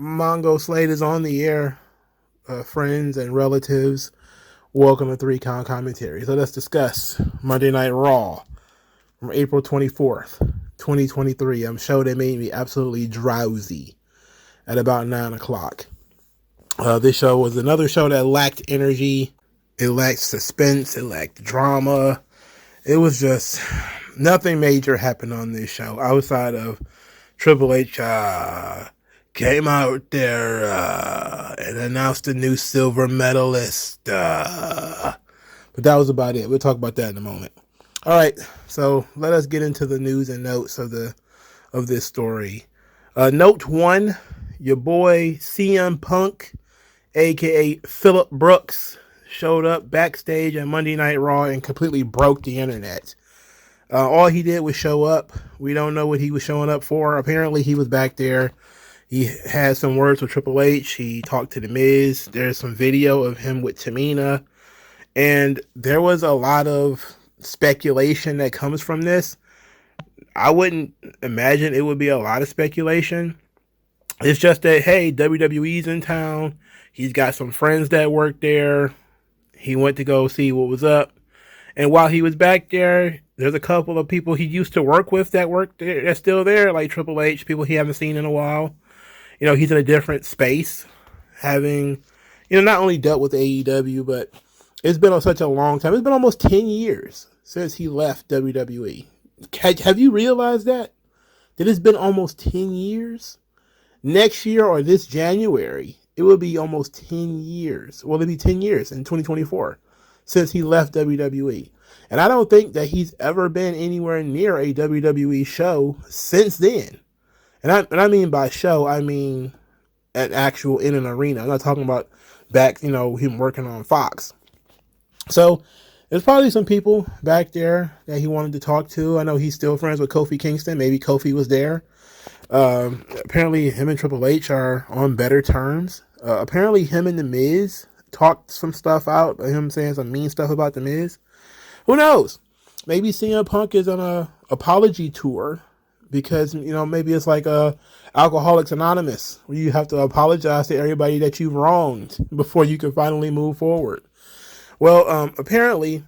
MagMongoSlade is on the air. Friends and relatives, welcome to 3 Count Commentary. So let's discuss Monday Night Raw from April 24th, 2023. I'm sure that made me absolutely drowsy at about 9 o'clock. This show was another show that lacked energy. It lacked suspense. It lacked drama. It was just nothing major happened on this show outside of Triple H came out there and announced a new silver medalist. But that was about it. We'll talk about that in a moment. All right, so let us get into the news and notes of this story. Note 1, your boy CM Punk, a.k.a. Phillip Brooks, showed up backstage at Monday Night Raw and completely broke the internet. All he did was show up. We don't know what he was showing up for. Apparently, he was back there. He had some words with Triple H. He talked to The Miz. There's some video of him with Tamina. And there was a lot of speculation that comes from this. I wouldn't imagine it would be a lot of speculation. It's just that, hey, WWE's in town. He's got some friends that work there. He went to go see what was up. And while he was back there, there's a couple of people he used to work with that work there, that's still there, like Triple H, people he haven't seen in a while. You know, he's in a different space, having, not only dealt with AEW, but it's been on such a long time. It's been almost 10 years since he left WWE. Have you realized that? That it's been almost 10 years? Next year or this January, it will be almost 10 years. Well, it'll be 10 years in 2024 since he left WWE. And I don't think that he's ever been anywhere near a WWE show since then. And I mean by show, I mean an actual in an arena. I'm not talking about back, him working on Fox. So there's probably some people back there that he wanted to talk to. I know he's still friends with Kofi Kingston. Maybe Kofi was there. Apparently him and Triple H are on better terms. Apparently him and The Miz talked some stuff out, him saying some mean stuff about The Miz. Who knows? Maybe CM Punk is on a apology tour because, maybe it's like Alcoholics Anonymous, where you have to apologize to everybody that you've wronged before you can finally move forward. Well, apparently,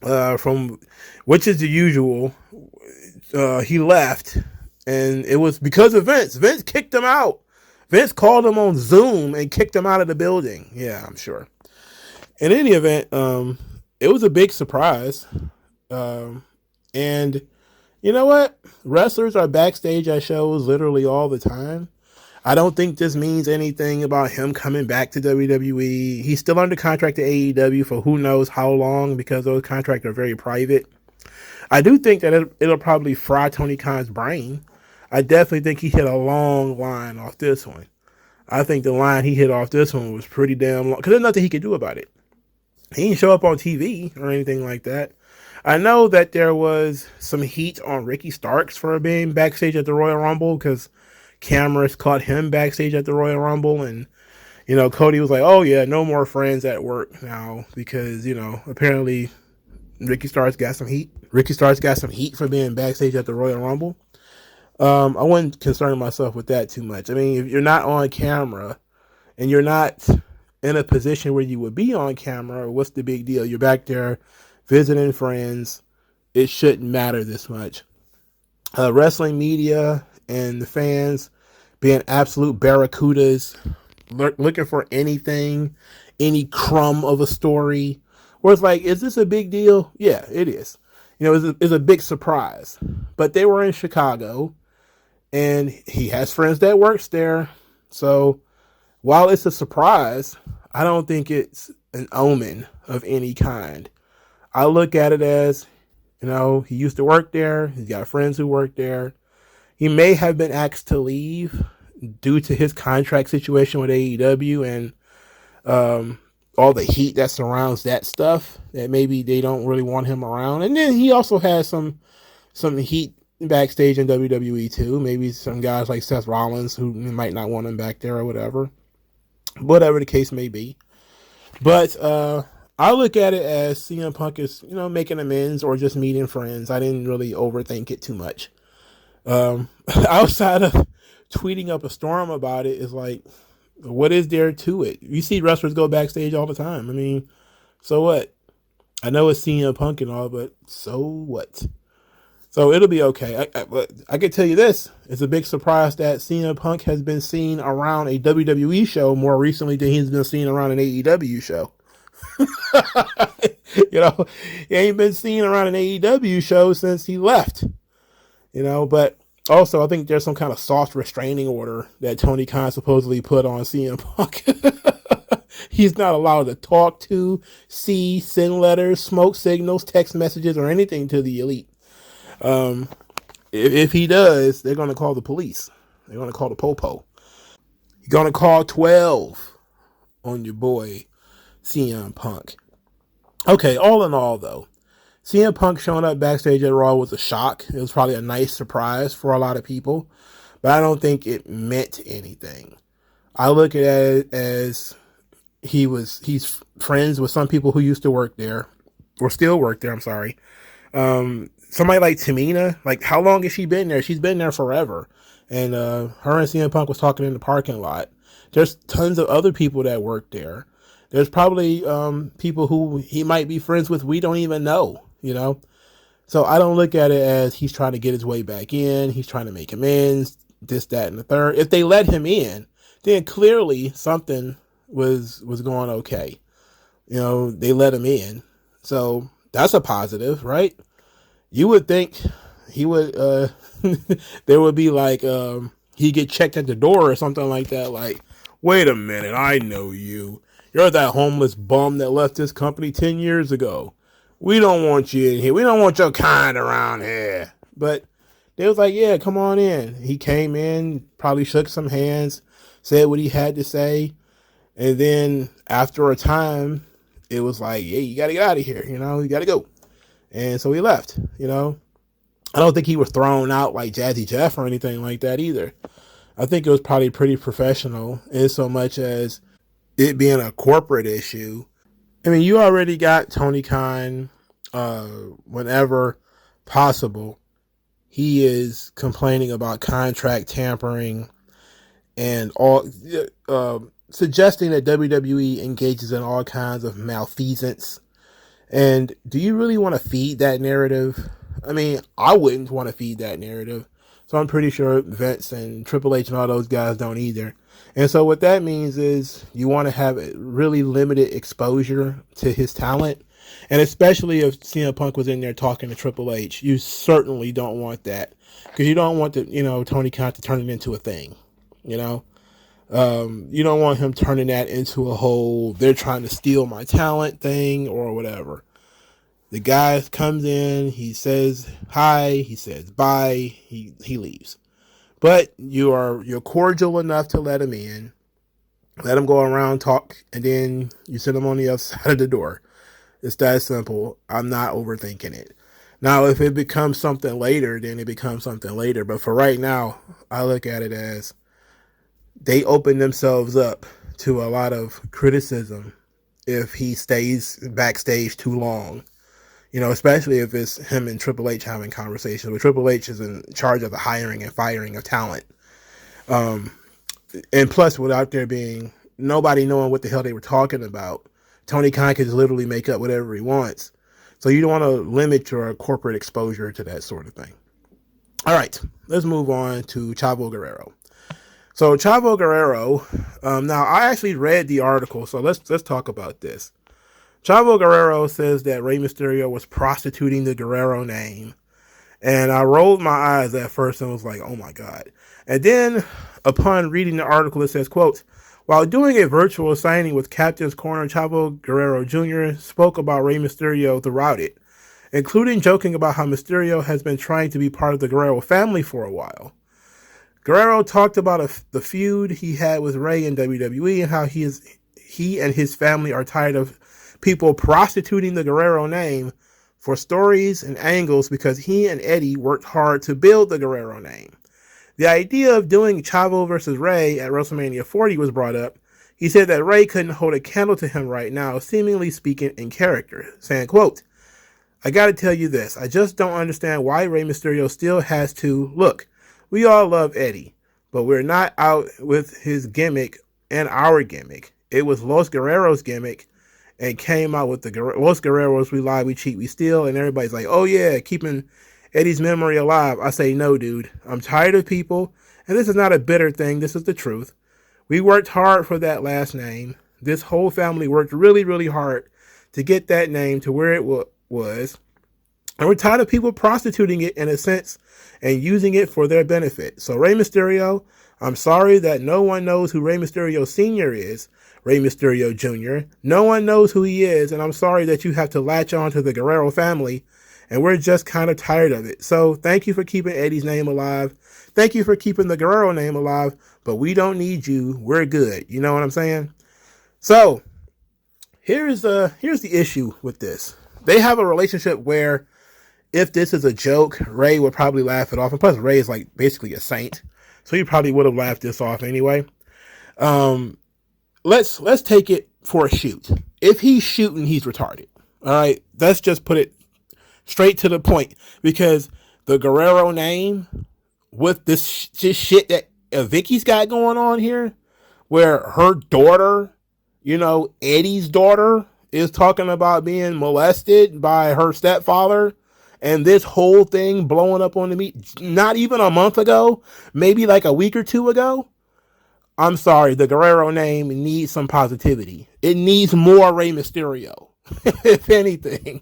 from which is the usual, he left, and it was because of Vince. Vince kicked him out. Vince called him on Zoom and kicked him out of the building. Yeah, I'm sure. In any event, it was a big surprise. And you know what? Wrestlers are backstage at shows literally all the time. I don't think this means anything about him coming back to WWE. He's still under contract to AEW for who knows how long because those contracts are very private. I do think that it'll probably fry Tony Khan's brain. I definitely think he hit a long line off this one. I think the line he hit off this one was pretty damn long because there's nothing he could do about it. He didn't show up on TV or anything like that. I know that there was some heat on Ricky Starks for being backstage at the Royal Rumble because cameras caught him backstage at the Royal Rumble. And, Cody was like, oh, yeah, no more friends at work now because, apparently Ricky Starks got some heat. Ricky Starks got some heat for being backstage at the Royal Rumble. I wouldn't concern myself with that too much. I mean, if you're not on camera and you're not in a position where you would be on camera, what's the big deal? You're back there visiting friends. It shouldn't matter this much. Wrestling media and the fans being absolute barracudas, looking for anything, any crumb of a story. Where it's like, is this a big deal? Yeah, it is. It's a big surprise. But they were in Chicago, and he has friends that works there. So while it's a surprise, I don't think it's an omen of any kind. I look at it as, he used to work there. He's got friends who work there. He may have been asked to leave due to his contract situation with AEW and all the heat that surrounds that stuff, that maybe they don't really want him around. And then he also has some heat backstage in WWE too. Maybe some guys like Seth Rollins who might not want him back there or whatever the case may be. But I look at it as CM Punk is, making amends or just meeting friends. I didn't really overthink it too much. Outside of tweeting up a storm about it is like, what is there to it? You see wrestlers go backstage all the time. I mean, so what? I know it's CM Punk and all, but so what? So it'll be okay. I can tell you this. It's a big surprise that CM Punk has been seen around a WWE show more recently than he's been seen around an AEW show. He ain't been seen around an AEW show since he left. But also I think there's some kind of soft restraining order that Tony Khan supposedly put on CM Punk. He's not allowed to talk to, see, send letters, smoke signals, text messages, or anything to the Elite. If he does, they're going to call the police. They're going to call the Popo. You're going to call 12 on your boy, CM Punk. Okay, all in all, though, CM Punk showing up backstage at Raw was a shock. It was probably a nice surprise for a lot of people, but I don't think it meant anything. I look at it as he's friends with some people who used to work there, or still work there, I'm sorry. Somebody like Tamina, like, how long has she been there? She's been there forever. And her and CM Punk was talking in the parking lot. There's tons of other people that work there. There's probably people who he might be friends with we don't even know, So I don't look at it as he's trying to get his way back in. He's trying to make amends, this, that, and the third. If they let him in, then clearly something was going okay. They let him in. So that's a positive, right? You would think he would, there would be like, he'd get checked at the door or something like that. Like, wait a minute, I know you. You're that homeless bum that left this company 10 years ago. We don't want you in here. We don't want your kind around here. But they was like, yeah, come on in. He came in, probably shook some hands, said what he had to say. And then after a time, it was like, yeah, you got to get out of here. You got to go. And so he left, I don't think he was thrown out like Jazzy Jeff or anything like that either. I think it was probably pretty professional in so much as it being a corporate issue. I mean, you already got Tony Khan, whenever possible, he is complaining about contract tampering and all, suggesting that WWE engages in all kinds of malfeasance. And do you really want to feed that narrative? I mean, I wouldn't want to feed that narrative. So I'm pretty sure Vince and Triple H and all those guys don't either. And so what that means is you want to have a really limited exposure to his talent. And especially if CM Punk was in there talking to Triple H, you certainly don't want that. Because you don't want Tony Khan to turn it into a thing. You don't want him turning that into a whole, they're trying to steal my talent thing or whatever. The guy comes in, he says hi, he says bye, he leaves. But you're cordial enough to let him in, let him go around, talk, and then you send him on the other side of the door. It's that simple. I'm not overthinking it. Now, if it becomes something later, then it becomes something later. But for right now, I look at it as they open themselves up to a lot of criticism if he stays backstage too long. Especially if it's him and Triple H having conversations. But Triple H is in charge of the hiring and firing of talent. And plus, without there being nobody knowing what the hell they were talking about, Tony Khan can just literally make up whatever he wants. So you don't want to limit your corporate exposure to that sort of thing. All right, let's move on to Chavo Guerrero. So Chavo Guerrero, now I actually read the article, so let's talk about this. Chavo Guerrero says that Rey Mysterio was prostituting the Guerrero name. And I rolled my eyes at first and was like, oh my God. And then upon reading the article, it says, quote, while doing a virtual signing with Captain's Corner, Chavo Guerrero Jr. spoke about Rey Mysterio throughout it, including joking about how Mysterio has been trying to be part of the Guerrero family for a while. Guerrero talked about the feud he had with Rey in WWE and how he and his family are tired of people prostituting the Guerrero name for stories and angles because he and Eddie worked hard to build the Guerrero name. The idea of doing Chavo versus Rey at WrestleMania 40 was brought up. He said that Rey couldn't hold a candle to him right now, seemingly speaking in character, saying, quote, I gotta tell you this, I just don't understand why Rey Mysterio still has to, look, we all love Eddie, but we're not out with his gimmick and our gimmick. It was Los Guerreros gimmick and came out with the Los Guerreros, we lie, we cheat, we steal, and everybody's like, oh yeah, keeping Eddie's memory alive. I say, no, dude. I'm tired of people, and this is not a bitter thing. This is the truth. We worked hard for that last name. This whole family worked really, really hard to get that name to where it was. And we're tired of people prostituting it in a sense and using it for their benefit. So Rey Mysterio, I'm sorry that no one knows who Rey Mysterio Sr. is. Rey Mysterio Jr. No one knows who he is, and I'm sorry that you have to latch on to the Guerrero family, and we're just kind of tired of it. So thank you for keeping Eddie's name alive. Thank you for keeping the Guerrero name alive, but we don't need you. We're good. You know what I'm saying? So here's the issue with this. They have a relationship where if this is a joke, Rey would probably laugh it off. And plus, Rey is like basically a saint, so he probably would have laughed this off anyway. Let's take it for a shoot. If he's shooting, he's retarded. All right, let's just put it straight to the point, because the Guerrero name with this shit that Vicky's got going on here, where her daughter, Eddie's daughter, is talking about being molested by her stepfather, and this whole thing blowing up on the meat not even a month ago, maybe like a week or two ago. I'm sorry, the Guerrero name needs some positivity. It needs more Rey Mysterio, if anything,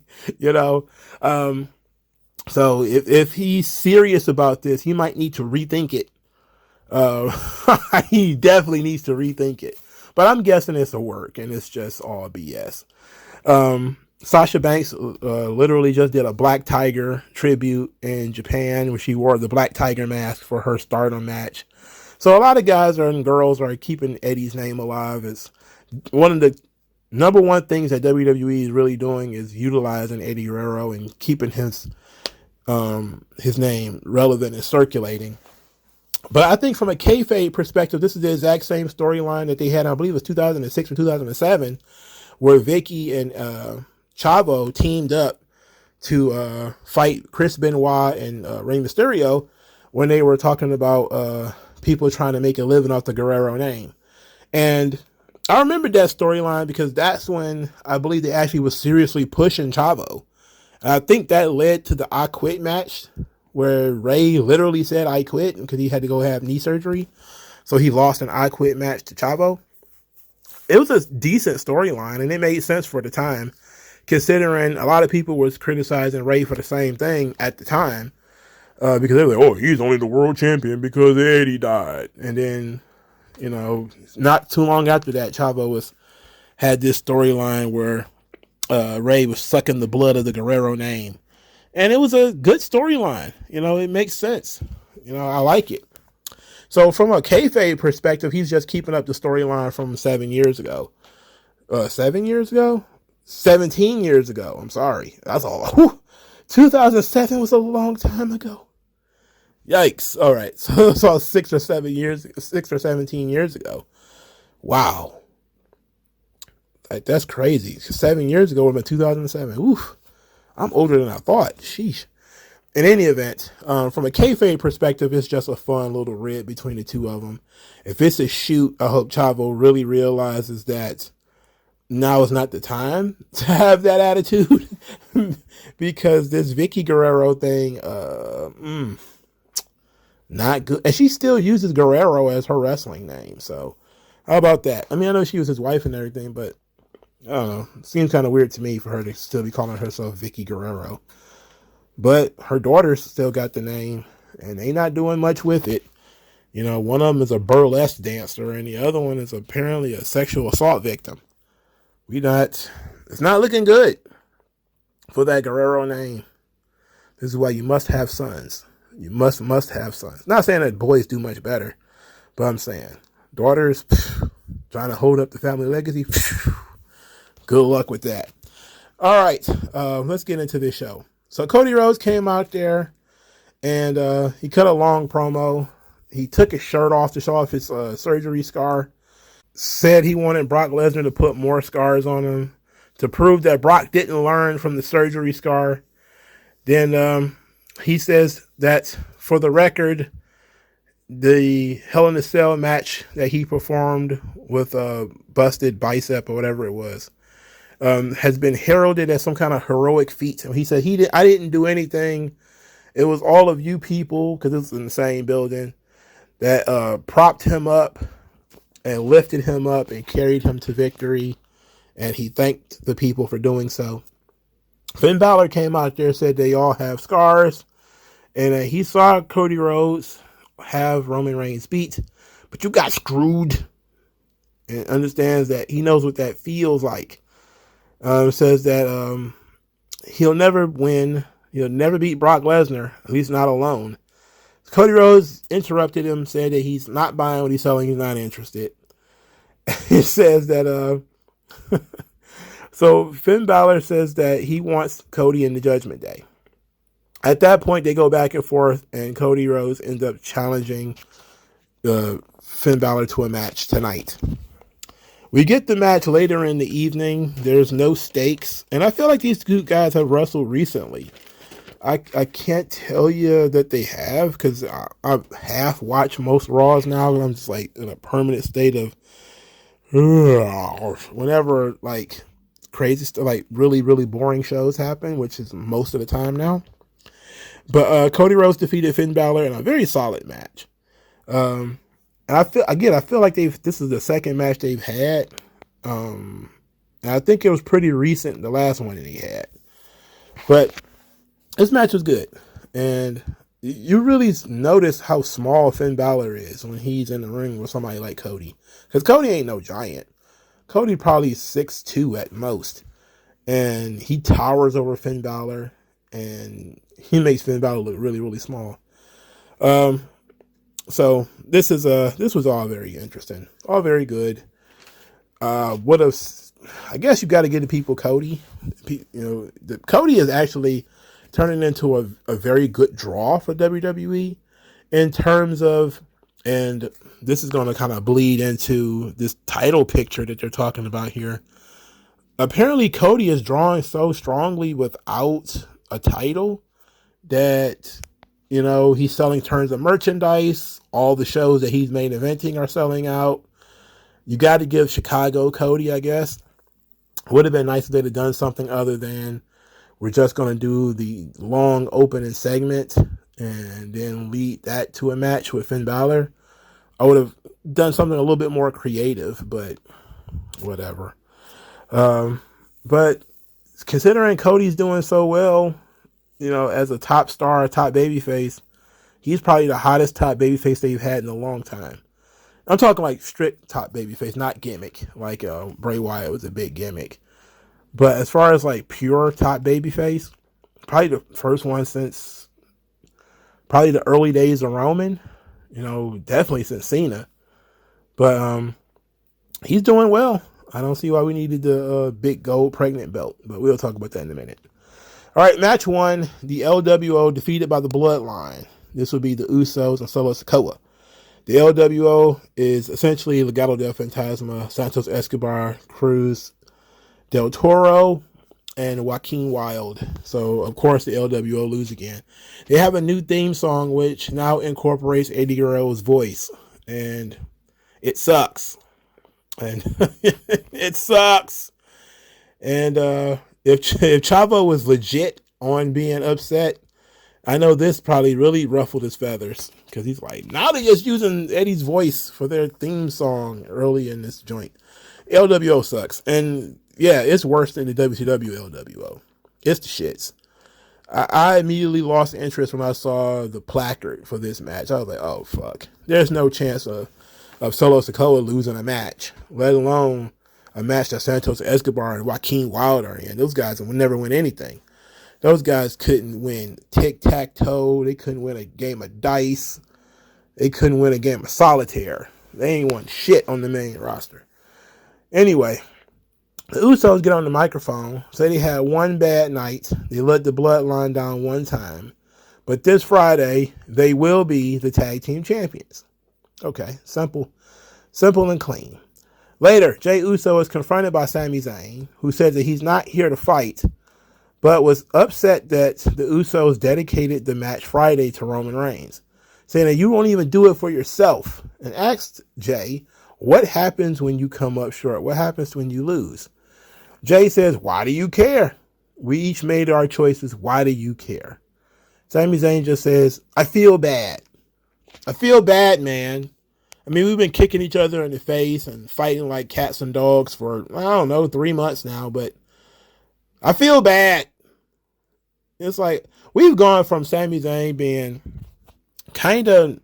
So if he's serious about this, he might need to rethink it. He definitely needs to rethink it. But I'm guessing it's a work, and it's just all BS. Sasha Banks literally just did a Black Tiger tribute in Japan, where she wore the Black Tiger mask for her Stardom match. So a lot of guys and girls are keeping Eddie's name alive. It's one of the number one things that WWE is really doing is utilizing Eddie Guerrero and keeping his name relevant and circulating. But I think from a kayfabe perspective, this is the exact same storyline that they had, I believe it was 2006 or 2007, where Vicky and Chavo teamed up to fight Chris Benoit and Rey Mysterio when they were talking about people trying to make a living off the Guerrero name. And I remember that storyline because that's when I believe they actually was seriously pushing Chavo. And I think that led to the I Quit match, where Rey literally said I quit because he had to go have knee surgery. So he lost an I Quit match to Chavo. It was a decent storyline, and it made sense for the time, considering a lot of people was criticizing Rey for the same thing at the time, because they were like, oh, he's only the world champion because Eddie died. And then, not too long after that, Chavo had this storyline where Rey was sucking the blood of the Guerrero name. And it was a good storyline. It makes sense. I like it. So from a kayfabe perspective, he's just keeping up the storyline from 7 years ago. 7 years ago? 17 years ago. I'm sorry. That's all. Whew. 2007 was a long time ago. Yikes. All right. So it's all 6 or 17 years ago. Wow. That's crazy. 7 years ago would have been 2007. Oof. I'm older than I thought. Sheesh. In any event, from a kayfabe perspective, it's just a fun little rib between the two of them. If it's a shoot, I hope Chavo really realizes that now is not the time to have that attitude, because this Vicky Guerrero thing, not good. And she still uses Guerrero as her wrestling name. So how about that? I mean, I know she was his wife and everything, but I don't know. It seems kind of weird to me for her to still be calling herself Vicky Guerrero. But her daughter's still got the name, and they not doing much with it. One of them is a burlesque dancer, and the other one is apparently a sexual assault victim. It's not looking good for that Guerrero name. This is why you must have sons. You must have sons. Not saying that boys do much better, but I'm saying daughters trying to hold up the family legacy. Good luck with that. All right, let's get into this show. So Cody Rhodes came out there, and he cut a long promo. He took his shirt off to show off his surgery scar. Said he wanted Brock Lesnar to put more scars on him to prove that Brock didn't learn from the surgery scar. Then he says that, for the record, the Hell in a Cell match that he performed with a busted bicep or whatever it was, has been heralded as some kind of heroic feat. He said I didn't do anything. It was all of you people, because it was in the same building, that propped him up and lifted him up and carried him to victory. And he thanked the people for doing so. Finn Balor came out there, said they all have scars, and he saw Cody Rhodes have Roman Reigns beat, but you got screwed, and understands that he knows what that feels like. Says that he'll never win. He'll never beat Brock Lesnar, at least not alone. Cody Rhodes interrupted him, said that he's not buying what he's selling, he's not interested. It says that so Finn Balor says that he wants Cody in the Judgment Day. At that point, they go back and forth, and Cody Rhodes ends up challenging Finn Balor to a match tonight. We get the match later in the evening. There's no stakes, and I feel like these two guys have wrestled recently. I can't tell you that they have, because I half watch most Raws now, and I'm just like in a permanent state of whenever like crazy stuff, like really, really boring shows happen, which is most of the time now. But Cody Rhodes defeated Finn Balor in a very solid match. And I feel like this is the second match they've had. And I think it was pretty recent, the last one that he had. But this match was good. And you really notice how small Finn Balor is when he's in the ring with somebody like Cody. Because Cody ain't no giant. Cody probably 6'2" at most. And he towers over Finn Balor. And he makes Finn Balor look really, really small. So this was all very interesting. All very good. I guess you got to give the people Cody. Cody is actually turning into a very good draw for WWE in terms of, and this is going to kind of bleed into this title picture that they're talking about here. Apparently Cody is drawing so strongly without a title that, he's selling tons of merchandise. All the shows that he's main eventing are selling out. You got to give Chicago Cody, I guess. Would have been nice if they'd have done something other than we're just going to do the long opening segment and then lead that to a match with Finn Balor. I would have done something a little bit more creative, but whatever. But considering Cody's doing so well, as a top star, top babyface, he's probably the hottest top babyface they've had in a long time. I'm talking like strict top babyface, not gimmick. Like Bray Wyatt was a big gimmick. But as far as like pure top babyface, probably the first one since probably the early days of Roman. Definitely since Cena. But he's doing well. I don't see why we needed the big gold pregnant belt. But we'll talk about that in a minute. All right, match 1. The LWO defeated by the Bloodline. This would be the Usos and Solo Sikoa. The LWO is essentially Legado del Fantasma, Santos Escobar, Cruz, Del Toro, and Joaquin Wilde. So, of course, the LWO lose again. They have a new theme song, which now incorporates Eddie Guerrero's voice. And it sucks. And it sucks. And if Chavo was legit on being upset, I know this probably really ruffled his feathers. Because he's like, now they're just using Eddie's voice for their theme song early in this joint. LWO sucks. And yeah, it's worse than the WCW LWO. It's the shits. I immediately lost interest when I saw the placard for this match. I was like, oh, fuck. There's no chance of Solo Sikoa losing a match, let alone a match that Santos Escobar and Joaquin Wilde are in. Those guys would never win anything. Those guys couldn't win tic-tac-toe. They couldn't win a game of dice. They couldn't win a game of solitaire. They ain't won shit on the main roster. Anyway, the Usos get on the microphone, say they had one bad night. They let the Bloodline down one time. But this Friday, they will be the tag team champions. Okay, simple and clean. Later, Jey Uso is confronted by Sami Zayn, who says that he's not here to fight, but was upset that the Usos dedicated the match Friday to Roman Reigns. saying that you won't even do it for yourself, and asked Jay, what happens when you come up short? What happens when you lose? Jay says, why do you care? We each made our choices. Why do you care? Sami Zayn just says, I feel bad. I feel bad, man. I mean, we've been kicking each other in the face and fighting like cats and dogs for, I don't know, 3 months now, but I feel bad. It's like, we've gone from Sami Zayn being kind of,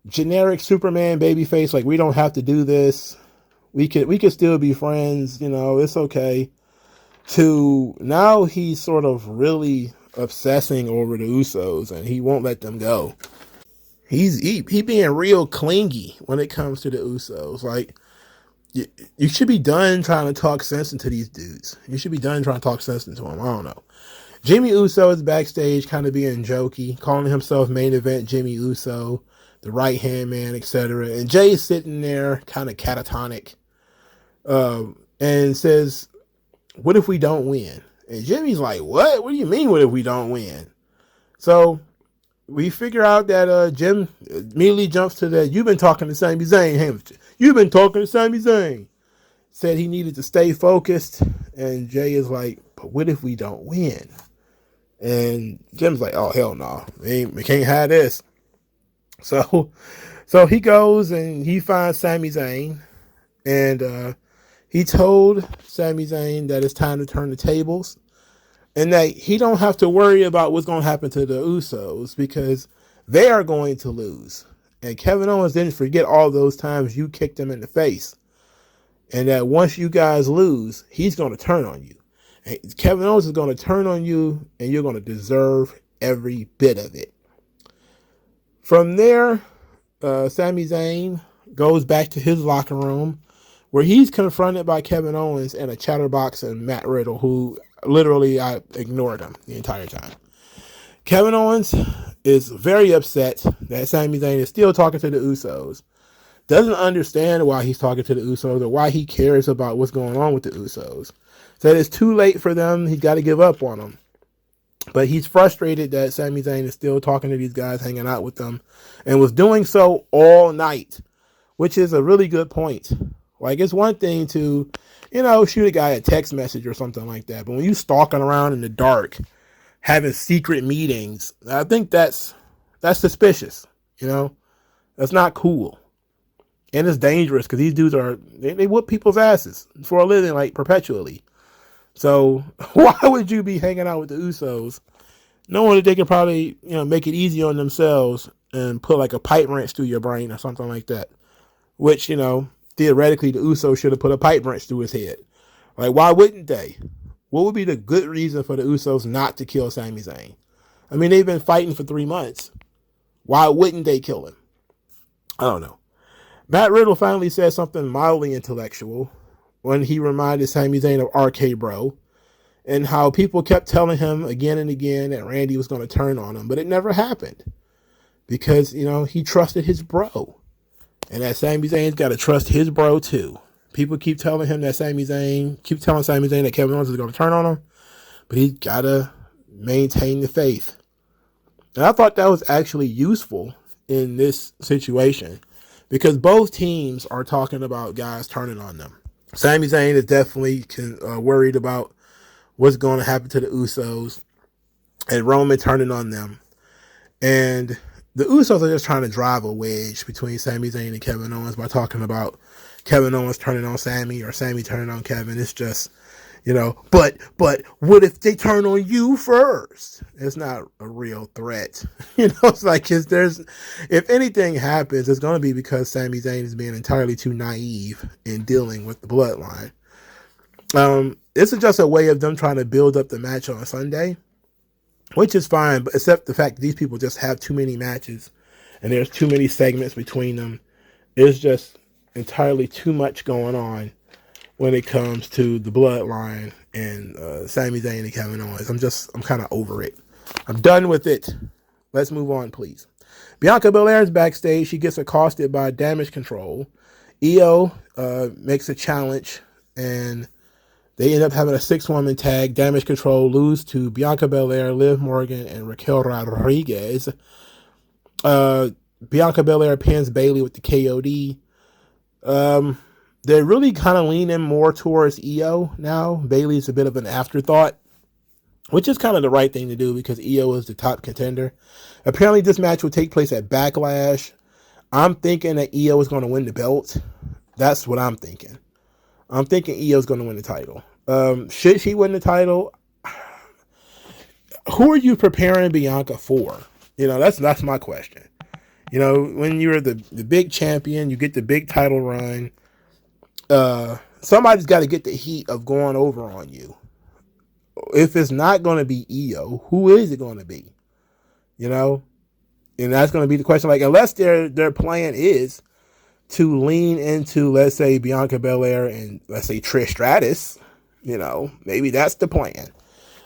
generic Superman babyface, like we don't have to do this. We could still be friends, it's okay. To now he's sort of really obsessing over the Usos and he won't let them go. He being real clingy when it comes to the Usos. Like, you should be done trying to talk sense into these dudes. You should be done trying to talk sense into them. I don't know. Jimmy Uso is backstage kind of being jokey, calling himself main event Jimmy Uso, the right hand man, etc. And Jay's sitting there kind of catatonic and says, what if we don't win? And Jimmy's like, what? What do you mean, what if we don't win? So we figure out that Jim immediately jumps to that, you've been talking to Sami Zayn. You've been talking to Sami Zayn. Said he needed to stay focused. And Jay is like, but what if we don't win? And Jim's like, oh, hell no. We can't have this. So he goes and he finds Sami Zayn. And he told Sami Zayn that it's time to turn the tables. And that he don't have to worry about what's going to happen to the Usos because they are going to lose. And Kevin Owens didn't forget all those times you kicked him in the face. And that once you guys lose, he's going to turn on you. And Kevin Owens is going to turn on you, and you're going to deserve every bit of it. From there, Sami Zayn goes back to his locker room, where he's confronted by Kevin Owens and a chatterbox and Matt Riddle, who literally I ignored him the entire time. Kevin Owens is very upset that Sami Zayn is still talking to the Usos. Doesn't understand why he's talking to the Usos or why he cares about what's going on with the Usos. Said it's too late for them. He's got to give up on them. But he's frustrated that Sami Zayn is still talking to these guys, hanging out with them, and was doing so all night, which is a really good point. Like, it's one thing to, shoot a guy a text message or something like that. But when you stalking around in the dark, having secret meetings, I think that's suspicious. That's not cool. And it's dangerous because these dudes they whoop people's asses for a living, like perpetually. So why would you be hanging out with the Usos, knowing that they can probably, make it easy on themselves and put like a pipe wrench through your brain or something like that? Which, theoretically the Usos should have put a pipe wrench through his head. Like, why wouldn't they? What would be the good reason for the Usos not to kill Sami Zayn? I mean, they've been fighting for 3 months. Why wouldn't they kill him? I don't know. Matt Riddle finally said something mildly intellectual when he reminded Sami Zayn of RK Bro and how people kept telling him again and again that Randy was going to turn on him, but it never happened because, he trusted his bro, and that Sami Zayn's got to trust his bro too. People keep telling him that Sami Zayn that Kevin Owens is going to turn on him, but he's got to maintain the faith. And I thought that was actually useful in this situation because both teams are talking about guys turning on them. Sami Zayn is definitely worried about what's going to happen to the Usos and Roman turning on them. And the Usos are just trying to drive a wedge between Sami Zayn and Kevin Owens by talking about Kevin Owens turning on Sami or Sami turning on Kevin. It's just, but what if they turn on you first? It's not a real threat. It's like if anything happens, it's going to be because Sami Zayn is being entirely too naive in dealing with the bloodline. This is just a way of them trying to build up the match on Sunday, which is fine, but except the fact that these people just have too many matches and there's too many segments between them. It's just entirely too much going on when it comes to the bloodline and Sami Zayn and Kevin Owens. I'm kind of over it. I'm done with it. Let's move on, please. Bianca Belair is backstage. She gets accosted by Damage Control. Io makes a challenge, and they end up having a 6-woman tag. Damage Control lose to Bianca Belair, Liv Morgan, and Raquel Rodriguez. Bianca Belair pins Bayley with the KOD. They're really kind of leaning more towards Io now. Bayley's a bit of an afterthought, which is kind of the right thing to do because Io is the top contender. Apparently, this match will take place at Backlash. I'm thinking that Io is going to win the belt. That's what I'm thinking. I'm thinking Io is going to win the title. Should she win the title? Who are you preparing Bianca for? That's my question. When you're the big champion, you get the big title run. Somebody's got to get the heat of going over on you. If it's not going to be Io, who is it going to be? And that's going to be the question. Like, unless their plan is to lean into, let's say, Bianca Belair and, let's say, Trish Stratus, maybe that's the plan.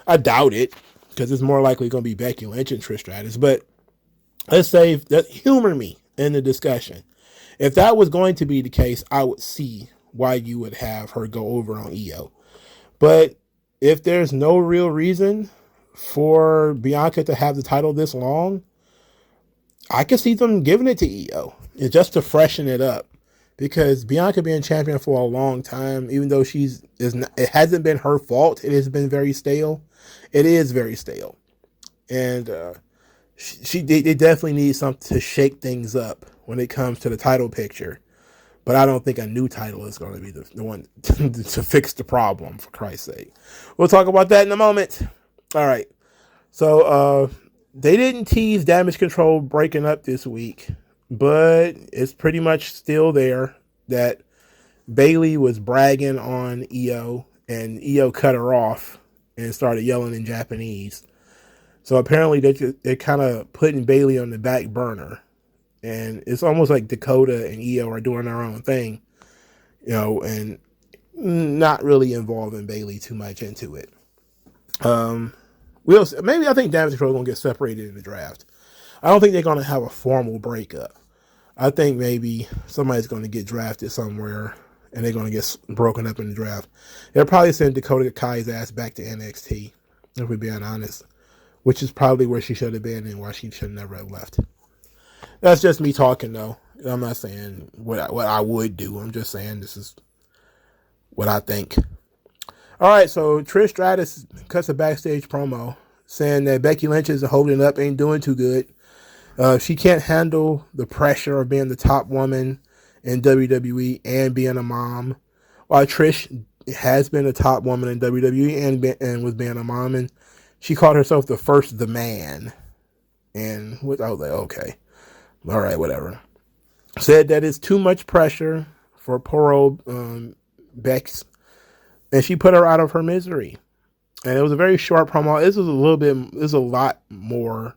I doubt it, because it's more likely going to be Becky Lynch and Trish Stratus. But let's say, humor me in the discussion. If that was going to be the case, I would see why you would have her go over on Io. But if there's no real reason for Bianca to have the title this long, I could see them giving it to Io just to freshen it up. Because Bianca being champion for a long time, even though it hasn't been her fault, it has been very stale. It is very stale. And they definitely need something to shake things up when it comes to the title picture. But I don't think a new title is going to be the one to fix the problem, for Christ's sake. We'll talk about that in a moment. All right. So they didn't tease Damage Control breaking up this week, but it's pretty much still there that Bayley was bragging on Io, and Io cut her off and started yelling in Japanese. So apparently they're kind of putting Bayley on the back burner. And it's almost like Dakota and Io are doing their own thing, and not really involving Bayley too much into it. Maybe I think Damage Control is going to get separated in the draft. I don't think they're going to have a formal breakup. I think maybe somebody's going to get drafted somewhere, and they're going to get broken up in the draft. They'll probably send Dakota Kai's ass back to NXT, if we're being honest, which is probably where she should have been and why she should never have left. That's just me talking, though. I'm not saying what I would do. I'm just saying this is what I think. All right, so Trish Stratus cuts a backstage promo saying that Becky Lynch is holding up, ain't doing too good. She can't handle the pressure of being the top woman in WWE and being a mom. While Trish has been a top woman in WWE and was being a mom, and she called herself the man. And I was like, okay. All right, whatever. Said that it's too much pressure for poor old Bex, and she put her out of her misery. And it was a very short promo. This was a lot more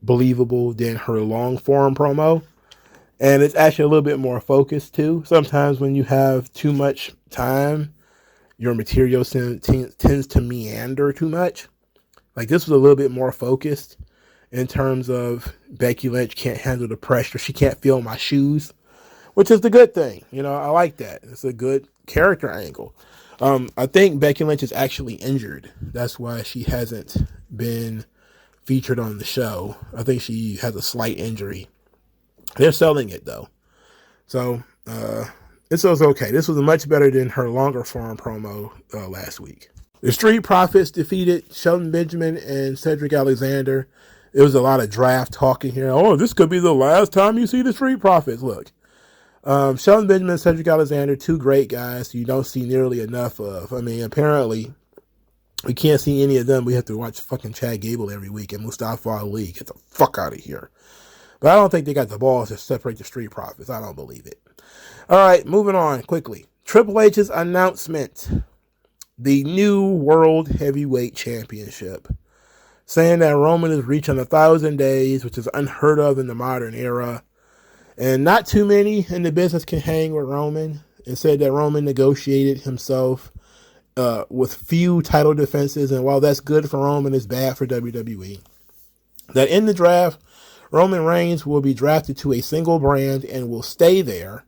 believable than her long form promo, and it's actually a little bit more focused too. Sometimes when you have too much time, your material tends to meander too much. Like, this was a little bit more focused. In terms of Becky Lynch can't handle the pressure. She can't feel my shoes, which is the good thing. I like that. It's a good character angle. I think Becky Lynch is actually injured. That's why she hasn't been featured on the show. I think she has a slight injury. They're selling it, though. So, this was okay. This was much better than her longer form promo last week. The Street Profits defeated Shelton Benjamin and Cedric Alexander. It was a lot of draft talking here. Oh, this could be the last time you see the Street Profits. Look, Shelton Benjamin and Cedric Alexander, two great guys you don't see nearly enough of. I mean, apparently, we can't see any of them. We have to watch fucking Chad Gable every week and Mustafa Ali. Get the fuck out of here. But I don't think they got the balls to separate the Street Profits. I don't believe it. All right, moving on quickly. Triple H's announcement. The new World Heavyweight Championship. Saying that Roman is reaching 1,000 days, which is unheard of in the modern era. And not too many in the business can hang with Roman. It said that Roman negotiated himself with few title defenses. And while that's good for Roman, it's bad for WWE. That in the draft, Roman Reigns will be drafted to a single brand and will stay there.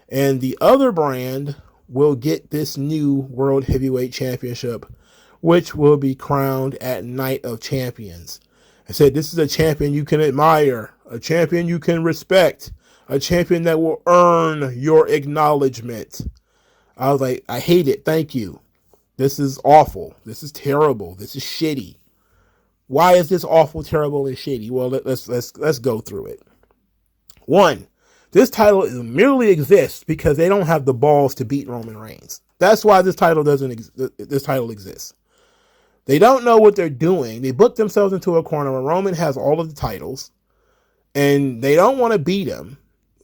And the other brand will get this new World Heavyweight Championship, which will be crowned at Night of Champions. I said, this is a champion you can admire, a champion you can respect, a champion that will earn your acknowledgement. I was like, I hate it. Thank you. This is awful. This is terrible. This is shitty. Why is this awful, terrible, and shitty? Well, let's go through it. One, this title merely exists because they don't have the balls to beat Roman Reigns. That's why this title exists. They don't know what they're doing. They booked themselves into a corner where Roman has all of the titles, and they don't want to beat him.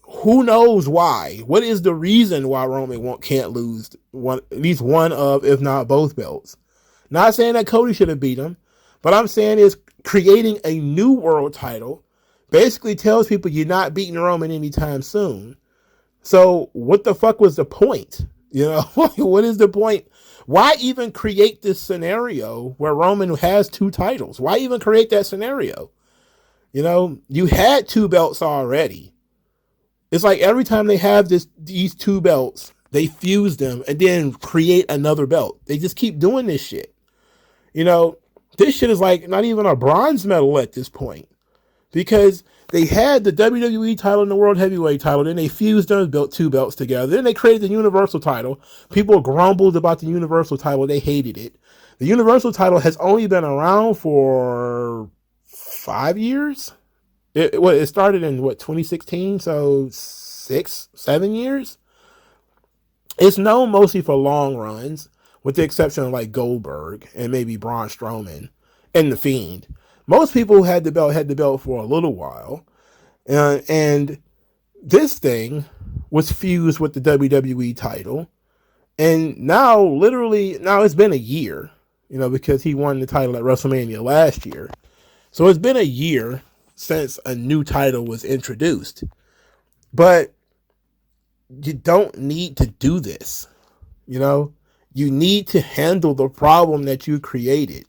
Who knows why? What is the reason why Roman can't lose at least one of, if not both belts? Not saying that Cody should have beat him, but I'm saying is creating a new world title basically tells people you're not beating Roman anytime soon. So what the fuck was the point? What is the point? Why even create this scenario where Roman has two titles? Why even create that scenario? You had two belts already. It's like every time they have these two belts, they fuse them and then create another belt. They just keep doing this shit. This shit is like not even a bronze medal at this point, because they had the WWE title and the World Heavyweight title, then they fused those two belts together. Then they created the Universal title. People grumbled about the Universal title. They hated it. The Universal title has only been around for 5 years. It started in 2016, so 6-7 years. It's known mostly for long runs, with the exception of like Goldberg and maybe Braun Strowman and The Fiend. Most people who had the belt for a little while, and this thing was fused with the WWE title, and now it's been a year, because he won the title at WrestleMania last year, so it's been a year since a new title was introduced. But you don't need to do this. You need to handle the problem that you created.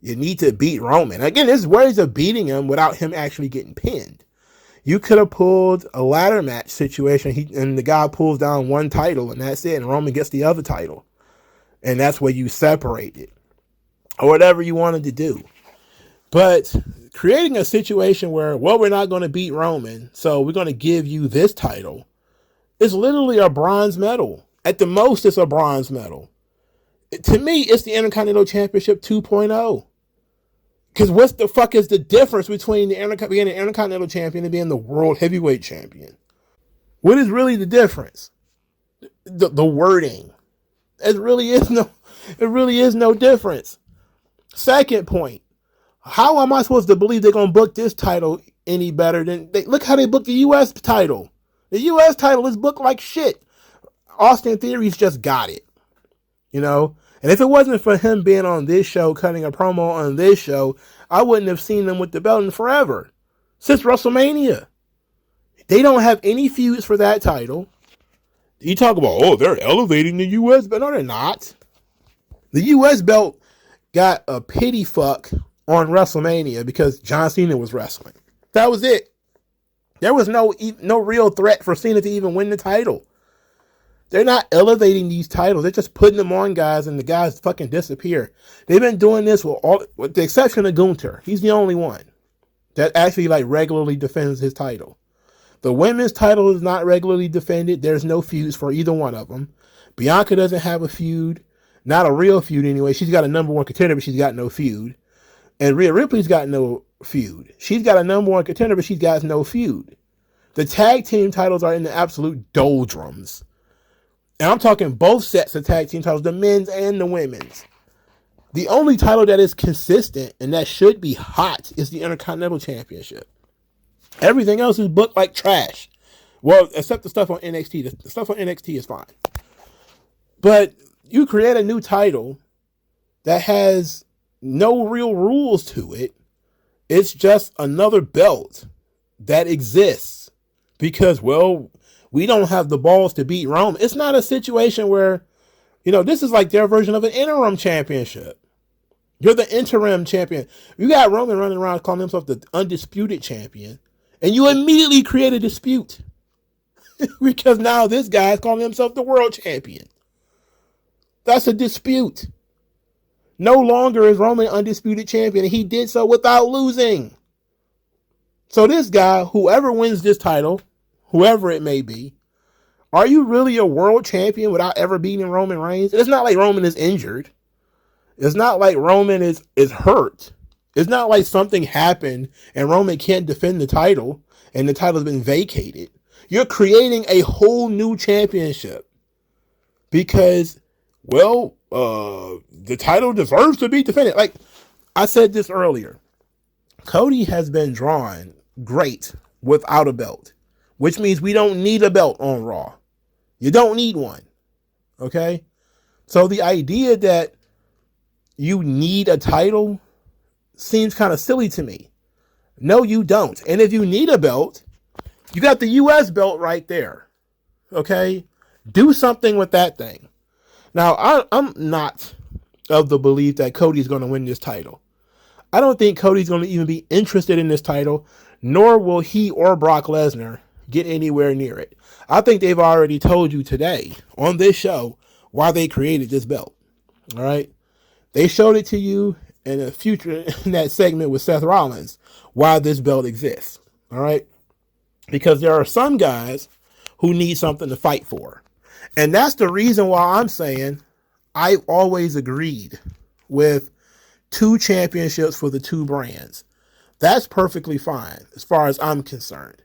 You need to beat Roman. Again, there's ways of beating him without him actually getting pinned. You could have pulled a ladder match situation, and the guy pulls down one title, and that's it, and Roman gets the other title. And that's where you separate it. Or whatever you wanted to do. But creating a situation where, we're not going to beat Roman, so we're going to give you this title, is literally a bronze medal. At the most, it's a bronze medal. To me, it's the Intercontinental Championship 2.0. Because what the fuck is the difference between being an Intercontinental Champion and being the World Heavyweight Champion? What is really the difference? The wording. It really is no difference. Second point. How am I supposed to believe they're going to book this title any better than... Look how they booked the U.S. title. The U.S. title is booked like shit. Austin Theory's just got it. And if it wasn't for him being on this show, cutting a promo on this show, I wouldn't have seen them with the belt in forever. Since WrestleMania. They don't have any feuds for that title. You talk about, they're elevating the U.S. belt. No, they're not. The U.S. belt got a pity fuck on WrestleMania because John Cena was wrestling. That was it. There was no real threat for Cena to even win the title. They're not elevating these titles. They're just putting them on guys, and the guys fucking disappear. They've been doing this with the exception of Gunther. He's the only one that actually regularly defends his title. The women's title is not regularly defended. There's no feuds for either one of them. Bianca doesn't have a feud. Not a real feud anyway. She's got a number one contender, but she's got no feud. And Rhea Ripley's got no feud. She's got a number one contender, but she's got no feud. The tag team titles are in the absolute doldrums. And I'm talking both sets of tag team titles, the men's and the women's. The only title that is consistent and that should be hot is the Intercontinental Championship. Everything else is booked like trash. Well, except the stuff on NXT. The stuff on NXT is fine. But you create a new title that has no real rules to it. It's just another belt that exists because, we don't have the balls to beat Rome. It's not a situation where, this is like their version of an interim championship. You're the interim champion. You got Roman running around calling himself the undisputed champion, and you immediately create a dispute because now this guy is calling himself the world champion. That's a dispute. No longer is Roman undisputed champion, and he did so without losing. So this guy, whoever wins this title, whoever it may be, are you really a world champion without ever beating Roman Reigns? It's not like Roman is injured. It's not like Roman is hurt. It's not like something happened and Roman can't defend the title and the title's been vacated. You're creating a whole new championship because, well, the title deserves to be defended. Like I said this earlier, Cody has been drawn great without a belt, which means we don't need a belt on Raw. You don't need one. Okay? So the idea that you need a title seems kind of silly to me. No, you don't. And if you need a belt, you got the US belt right there. Okay? Do something with that thing. Now, I'm not of the belief that Cody's going to win this title. I don't think Cody's going to even be interested in this title, nor will he or Brock Lesnar get anywhere near it. I think they've already told you today on this show why they created this belt. All right? They showed it to you in the future in that segment with Seth Rollins why this belt exists. All right? Because there are some guys who need something to fight for. And that's the reason why I'm saying I've always agreed with 2 championships for the 2 brands. That's perfectly fine as far as I'm concerned.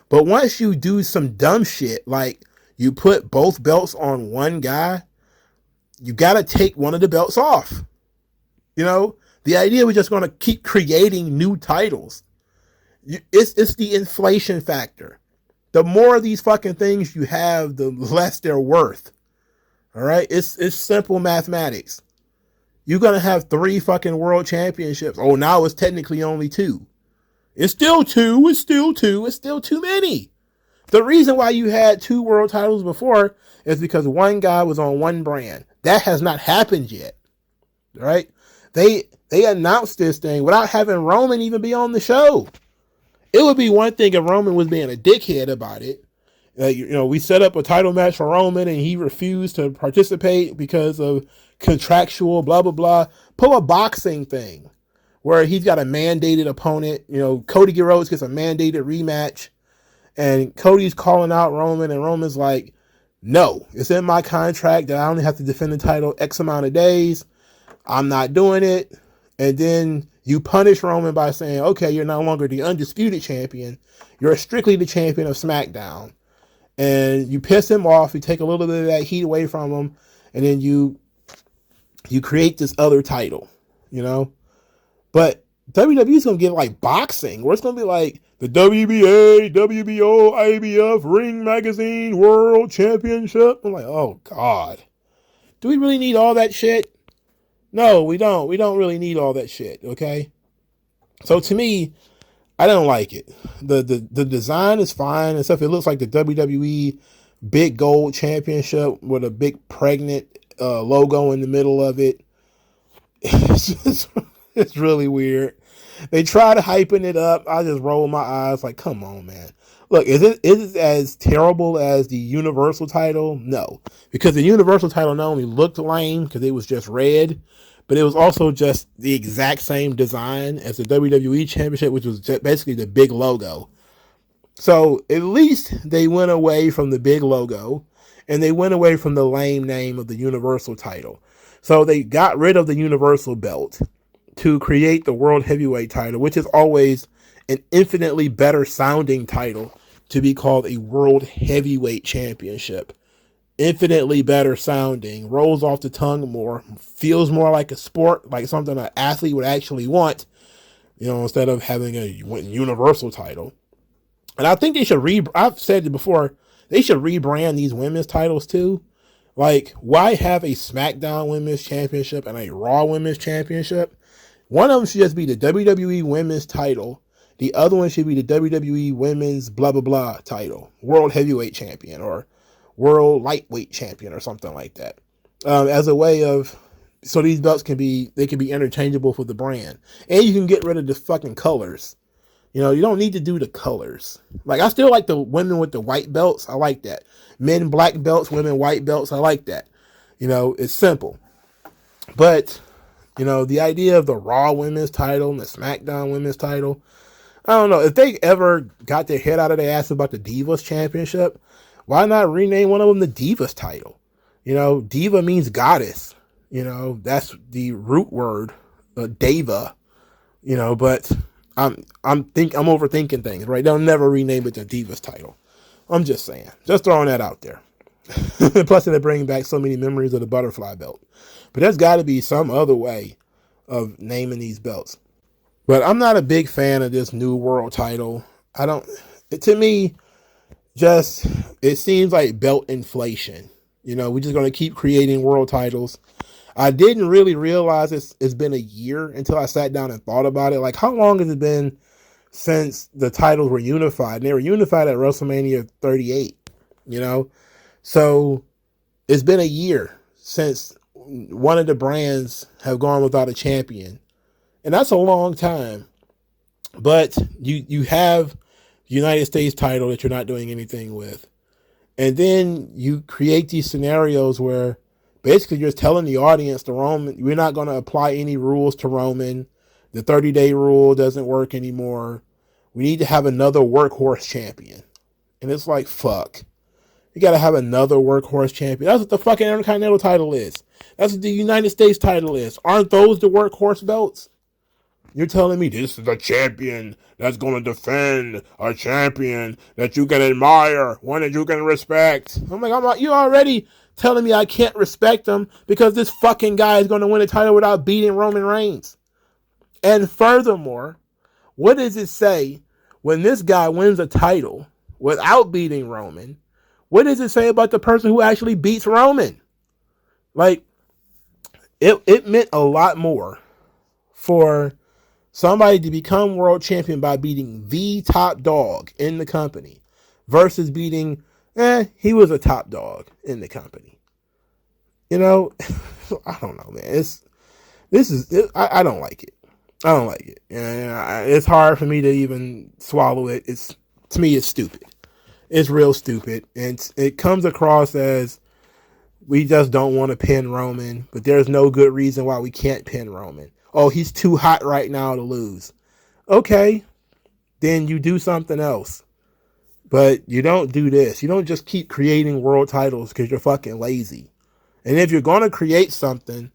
But once you do some dumb shit, like you put both belts on one guy, you got to take one of the belts off. You know, the idea was just going to keep creating new titles. It's the inflation factor. The more of these fucking things you have, the less they're worth. All right? It's simple mathematics. You're going to have 3 fucking world championships. Oh, now it's technically only 2. It's still 2. It's still 2. It's still too many. The reason why you had 2 world titles before is because one guy was on one brand. That has not happened yet. All right? They announced this thing without having Roman even be on the show. It would be one thing if Roman was being a dickhead about it. We set up a title match for Roman and he refused to participate because of contractual blah, blah, blah. Pull a boxing thing where he's got a mandated opponent. Cody Rhodes gets a mandated rematch and Cody's calling out Roman and Roman's like, no, it's in my contract that I only have to defend the title X amount of days. I'm not doing it. And then you punish Roman by saying, okay, you're no longer the undisputed champion. You're strictly the champion of SmackDown. And you piss him off. You take a little bit of that heat away from him. And then you create this other title, But WWE is going to get like boxing, where it's going to be like the WBA, WBO, IBF, Ring Magazine, World Championship. I'm like, oh, God. Do we really need all that shit? No, we don't. We don't really need all that shit, okay? So to me, I don't like it. The design is fine, except it looks like the WWE Big Gold Championship with a big pregnant logo in the middle of it. It's really weird. They try to hyping it up. I just roll my eyes like, come on, man. Look, is it as terrible as the Universal title? No. Because the Universal title not only looked lame because it was just red, but it was also just the exact same design as the WWE Championship, which was just basically the big logo. So at least they went away from the big logo and they went away from the lame name of the Universal title. So they got rid of the Universal belt to create the World Heavyweight title, which is always an infinitely better sounding title to be called a World Heavyweight Championship. Infinitely better sounding, rolls off the tongue more, feels more like a sport, like something an athlete would actually want, instead of having a Universal title. And I think they should I've said it before, they should rebrand these women's titles too. Like, why have a SmackDown Women's Championship and a Raw Women's Championship? One of them should just be the WWE Women's title. The other one should be the WWE Women's blah, blah, blah title. World Heavyweight Champion or World Lightweight Champion or something like that. As a way of, so these belts can be interchangeable for the brand. And you can get rid of the fucking colors. You don't need to do the colors. Like, I still like the women with the white belts. I like that. Men black belts, women white belts. I like that. It's simple. But, the idea of the Raw Women's title and the SmackDown Women's title, I don't know. If they ever got their head out of their ass about the Divas Championship, why not rename one of them the Divas title? You know, Diva means goddess. You know, that's the root word, Deva. You know, but I'm overthinking things, right? They'll never rename it the Divas title. I'm just saying, just throwing that out there. Plus, they're bringing back so many memories of the butterfly belt. But there's got to be some other way of naming these belts. But I'm not a big fan of this new world title. To me, it seems like belt inflation. You know, we're just going to keep creating world titles. I didn't really realize it's been a year until I sat down and thought about it. Like, how long has it been since the titles were unified? And they were unified at WrestleMania 38, you know? So it's been a year since one of the brands have gone without a champion. And that's a long time. But you have the United States title that you're not doing anything with. And then you create these scenarios where basically you're telling the audience we're not going to apply any rules to Roman. The 30-day rule doesn't work anymore. We need to have another workhorse champion. And it's like, fuck. You got to have another workhorse champion. That's what the fucking Intercontinental title is. That's what the United States title is. Aren't those the workhorse belts? You're telling me this is a champion that's going to defend a champion that you can admire, one that you can respect. I'm like, you already telling me I can't respect him because this fucking guy is going to win a title without beating Roman Reigns. And furthermore, what does it say when this guy wins a title without beating Roman? What does it say about the person who actually beats Roman? Like, it meant a lot more for somebody to become world champion by beating the top dog in the company versus beating, he was a top dog in the company. You know, I don't know, man. I don't like it. I don't like it. It's hard for me to even swallow it. To me, it's stupid. It's real stupid. And it comes across as we just don't want to pin Roman, but there's no good reason why we can't pin Roman. Oh, he's too hot right now to lose. Okay, then you do something else. But you don't do this. You don't just keep creating world titles because you're fucking lazy. And if you're going to create something,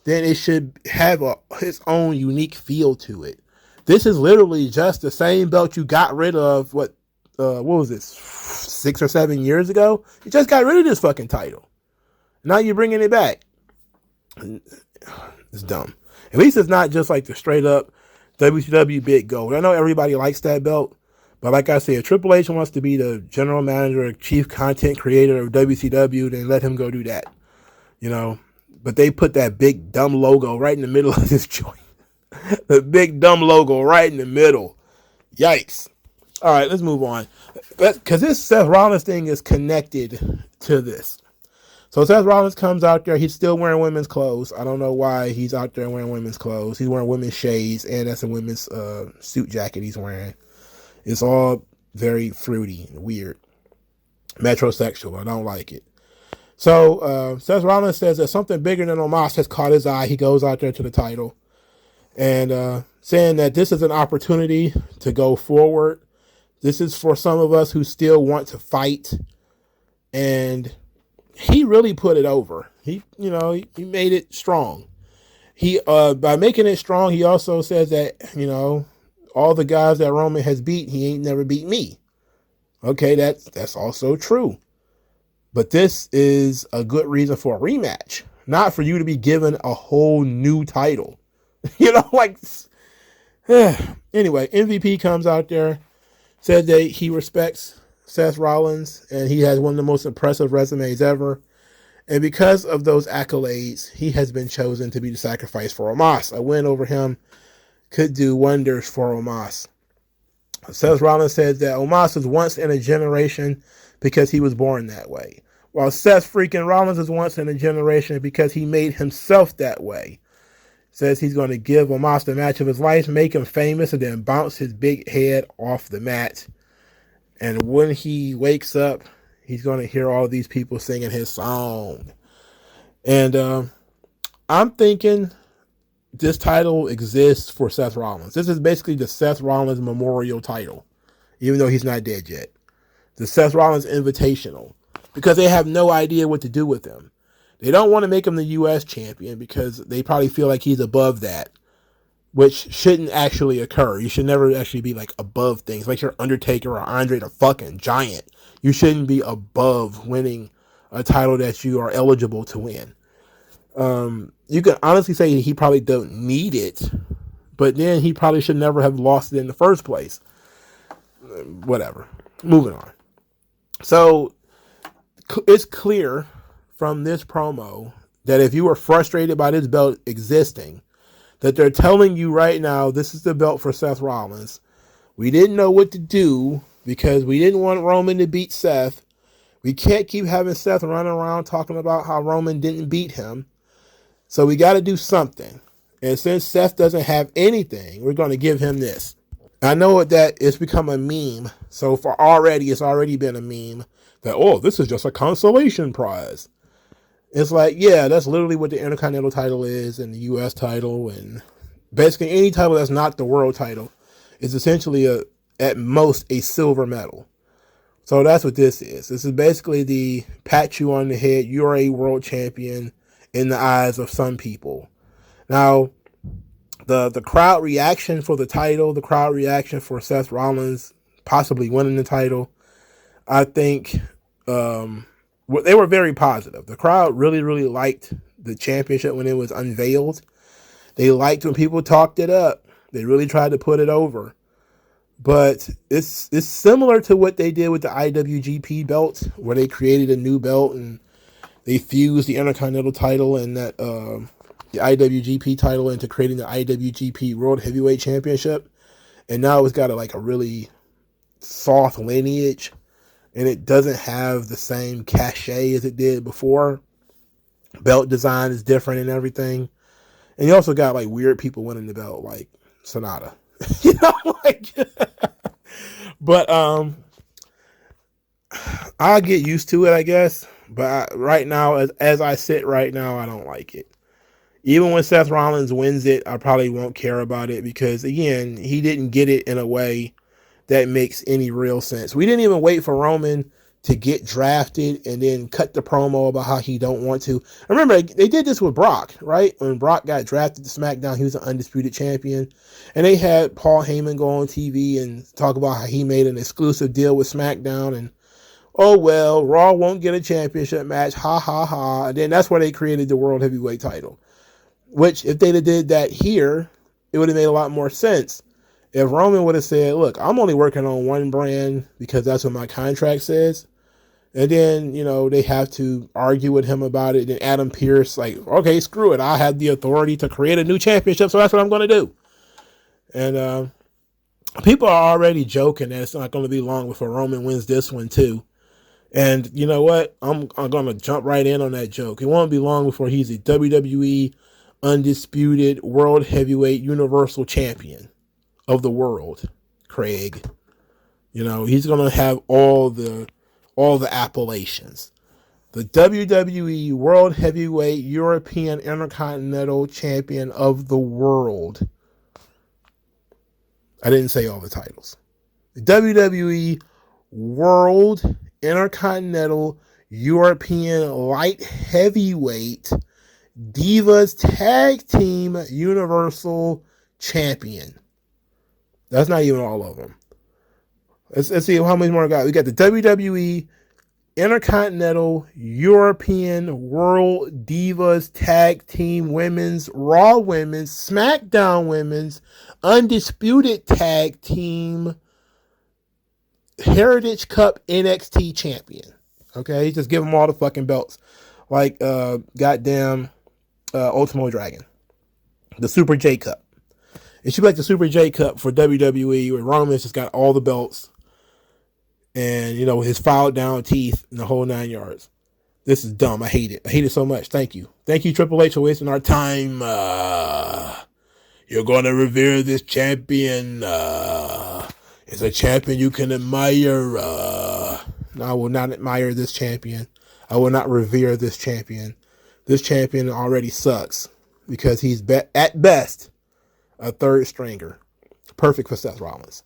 then it should have its own unique feel to it. This is literally just the same belt you got rid of, what was this, 6 or 7 years ago? You just got rid of this fucking title. Now you're bringing it back. It's dumb. At least it's not just like the straight up WCW big gold. I know everybody likes that belt, but like I said, if Triple H wants to be the general manager or chief content creator of WCW, then let him go do that. You know, but they put that big dumb logo right in the middle of this joint. The big dumb logo right in the middle. Yikes. All right, let's move on. Because this Seth Rollins thing is connected to this. So Seth Rollins comes out there. He's still wearing women's clothes. I don't know why he's out there wearing women's clothes. He's wearing women's shades, and that's a women's suit jacket he's wearing. It's all very fruity and weird. Metrosexual. I don't like it. So Seth Rollins says that something bigger than Omos has caught his eye. He goes out there to the title and saying that this is an opportunity to go forward. This is for some of us who still want to fight. And he really put it over. He made it strong. He by making it strong, he also says that, all the guys that Roman has beat, he ain't never beat me. Okay, that's also true. But this is a good reason for a rematch, not for you to be given a whole new title. Anyway, MVP comes out there, says that he respects Seth Rollins, and he has one of the most impressive resumes ever. And because of those accolades, he has been chosen to be the sacrifice for Omos. A win over him could do wonders for Omos. Seth Rollins says that Omos is once in a generation because he was born that way, while Seth freaking Rollins is once in a generation because he made himself that way. Says he's going to give Omos the match of his life, make him famous, and then bounce his big head off the mat. And when he wakes up, he's going to hear all these people singing his song. And I'm thinking this title exists for Seth Rollins. This is basically the Seth Rollins Memorial title, even though he's not dead yet. The Seth Rollins Invitational, because they have no idea what to do with him. They don't want to make him the U.S. champion because they probably feel like he's above that, which shouldn't actually occur. You should never actually be like above things, like you're Undertaker or Andre the fucking Giant. You shouldn't be above winning a title that you are eligible to win. You can honestly say he probably don't need it, but then he probably should never have lost it in the first place. Whatever. Moving on. So it's clear from this promo that if you were frustrated by this belt existing, that they're telling you right now, this is the belt for Seth Rollins. We didn't know what to do because we didn't want Roman to beat Seth. We can't keep having Seth running around talking about how Roman didn't beat him. So we got to do something. And since Seth doesn't have anything, we're going to give him this. I know that it's become a meme. So it's already been a meme that, oh, this is just a consolation prize. It's like, yeah, that's literally what the Intercontinental title is and the U.S. title. And basically any title that's not the world title is essentially at most a silver medal. So that's what this is. This is basically the pat you on the head. You're a world champion in the eyes of some people. Now, the crowd reaction for the title, the crowd reaction for Seth Rollins possibly winning the title, I think they were very positive. The crowd really, really liked the championship when it was unveiled. They liked when people talked it up. They really tried to put it over. But it's similar to what they did with the IWGP belt, where they created a new belt and they fused the Intercontinental title and that the IWGP title into creating the IWGP World Heavyweight Championship. And now it's got a really soft lineage, and it doesn't have the same cachet as it did before. Belt design is different and everything. And you also got weird people winning the belt, like Sonata. But I'll get used to it, I guess. But right now, as I sit right now, I don't like it. Even when Seth Rollins wins it, I probably won't care about it because, again, he didn't get it in a way that makes any real sense. We didn't even wait for Roman to get drafted and then cut the promo about how he don't want to. Remember, they did this with Brock, right? When Brock got drafted to SmackDown, he was an undisputed champion. And they had Paul Heyman go on TV and talk about how he made an exclusive deal with SmackDown. And, oh, well, Raw won't get a championship match. Ha, ha, ha. And then that's where they created the World Heavyweight title. Which, if they'd have did that here, it would have made a lot more sense. If Roman would have said, look, I'm only working on one brand because that's what my contract says. And then, they have to argue with him about it. And Adam Pearce, okay, screw it. I have the authority to create a new championship, so that's what I'm going to do. And people are already joking that it's not going to be long before Roman wins this one, too. And you know what? I'm going to jump right in on that joke. It won't be long before he's a WWE Undisputed World Heavyweight Universal Champion of the world, Craig. He's going to have all the appellations. The WWE World Heavyweight European Intercontinental Champion of the world. I didn't say all the titles. The WWE World Intercontinental European Light Heavyweight Divas Tag Team Universal Champion. That's not even all of them. Let's see how many more we got. We got the WWE Intercontinental European World Divas Tag Team Women's, Raw Women's, SmackDown Women's, Undisputed Tag Team Heritage Cup NXT Champion. Okay, just give them all the fucking belts. Goddamn Ultimo Dragon. The Super J Cup. It should be like the Super J Cup for WWE, where Roman's just got all the belts and, with his filed down teeth and the whole 9 yards. This is dumb. I hate it. I hate it so much. Thank you. Thank you, Triple H, for wasting our time. You're going to revere this champion. It's a champion you can admire. No, I will not admire this champion. I will not revere this champion. This champion already sucks. because he's at best a third stringer. Perfect for Seth Rollins.